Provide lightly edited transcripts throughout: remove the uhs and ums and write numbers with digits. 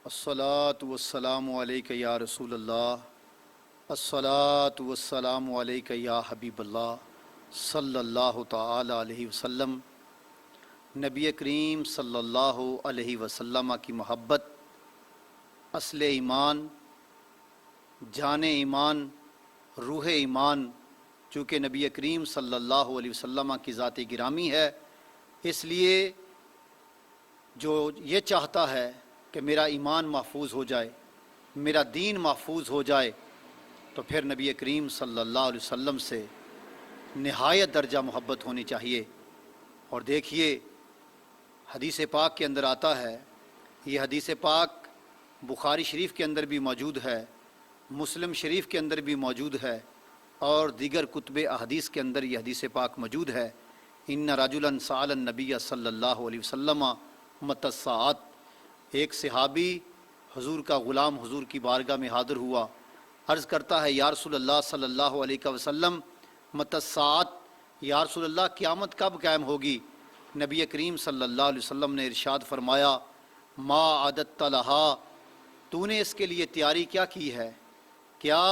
الصلاۃ والسلام علیک یا رسول اللہ، الصلاۃ والسلام علیک یا حبیب اللہ صلی اللہ تعالی علیہ وسلم۔ نبی کریم صلی اللہ علیہ وسلم کی محبت اصل ایمان، جان ایمان، روح ایمان، چونکہ نبی کریم صلی اللہ علیہ وسلم کی ذات گرامی ہے، اس لیے جو یہ چاہتا ہے کہ میرا ایمان محفوظ ہو جائے، میرا دین محفوظ ہو جائے، تو پھر نبی کریم صلی اللہ علیہ وسلم سے نہایت درجہ محبت ہونی چاہیے۔ اور دیکھیے حدیث پاک کے اندر آتا ہے، یہ حدیث پاک بخاری شریف کے اندر بھی موجود ہے، مسلم شریف کے اندر بھی موجود ہے، اور دیگر کتب احادیث کے اندر یہ حدیث پاک موجود ہے۔ ان رجلا سأل النبی صلی اللہ علیہ وسلم متی الساعۃ، ایک صحابی حضور کا غلام حضور کی بارگاہ میں حاضر ہوا، عرض کرتا ہے یا رسول اللہ صلی اللہ علیہ وسلم متی الساعۃ، یا رسول اللہ قیامت کب قائم ہوگی؟ نبی کریم صلی اللہ علیہ وسلم نے ارشاد فرمایا ما عددت لہا، تو نے اس کے لیے تیاری کیا کی ہے؟ کیا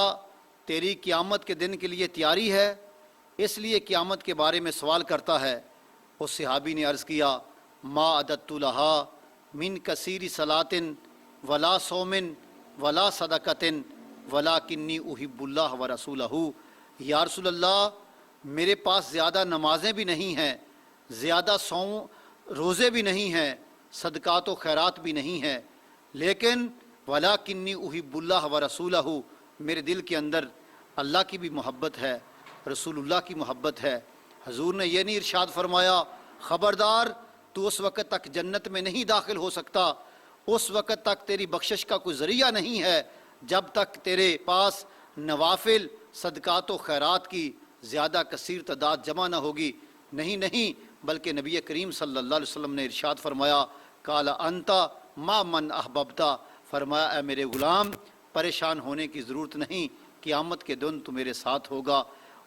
تیری قیامت کے دن کے لیے تیاری ہے؟ اس لیے قیامت کے بارے میں سوال کرتا ہے۔ اس صحابی نے عرض کیا ما عددت لہا من کثیر صلاۃ ولا صوم ولا صدقۃ ولکنی احب اللہ ورسولہ، یا رسول اللہ میرے پاس زیادہ نمازیں بھی نہیں ہیں، زیادہ روزے بھی نہیں ہیں، صدقات و خیرات بھی نہیں ہیں، لیکن ولکنی احب اللہ ورسولہ، میرے دل کے اندر اللہ کی بھی محبت ہے، رسول اللہ کی محبت ہے۔ حضور نے یہ نہیں ارشاد فرمایا خبردار تو اس وقت تک جنت میں نہیں داخل ہو سکتا، اس وقت تک تیری بخشش کا کوئی ذریعہ نہیں ہے جب تک تیرے پاس نوافل صدقات و خیرات کی زیادہ کثیر تعداد جمع نہ ہوگی۔ نہیں، بلکہ نبی کریم صلی اللہ علیہ وسلم نے ارشاد فرمایا قال انت ما من احببتا، فرمایا اے میرے غلام پریشان ہونے کی ضرورت نہیں، قیامت کے دن تو میرے ساتھ ہوگا۔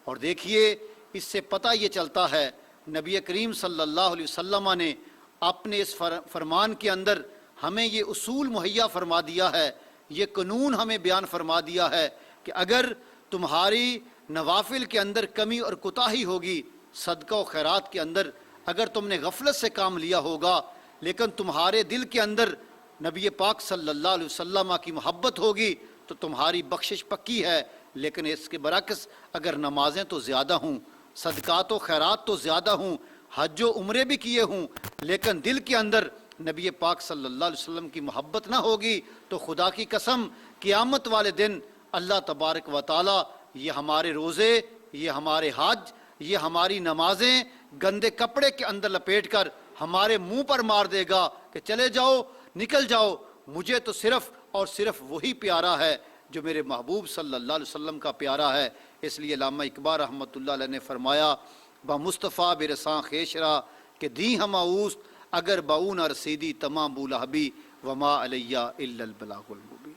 اور دیکھیے اس سے پتہ یہ چلتا ہے نبی کریم صلی اللہ علیہ وسلم نے اپنے اس فرمان کے اندر ہمیں یہ اصول مہیا فرما دیا ہے، یہ قانون ہمیں بیان فرما دیا ہے کہ اگر تمہاری نوافل کے اندر کمی اور کوتاہی ہوگی، صدقہ و خیرات کے اندر اگر تم نے غفلت سے کام لیا ہوگا، لیکن تمہارے دل کے اندر نبی پاک صلی اللہ علیہ وسلم کی محبت ہوگی تو تمہاری بخشش پکی ہے۔ لیکن اس کے برعکس اگر نمازیں تو زیادہ ہوں، صدقات و خیرات تو زیادہ ہوں، حج و عمرے بھی کیے ہوں، لیکن دل کے اندر نبی پاک صلی اللہ علیہ وسلم کی محبت نہ ہوگی تو خدا کی قسم قیامت والے دن اللہ تبارک و تعالی یہ ہمارے روزے، یہ ہمارے حج، یہ ہماری نمازیں گندے کپڑے کے اندر لپیٹ کر ہمارے منہ پر مار دے گا کہ چلے جاؤ، نکل جاؤ، مجھے تو صرف اور صرف وہی پیارا ہے جو میرے محبوب صلی اللہ علیہ وسلم کا پیارا ہے۔ اس لیے علامہ اقبال رحمۃ اللہ علیہ نے فرمایا با مصطفیٰ برساں خیشرا کہ دی ہم اوست اگر باؤن رسیدی تمام بولہبی وما علیہ الا البلاغ المبین۔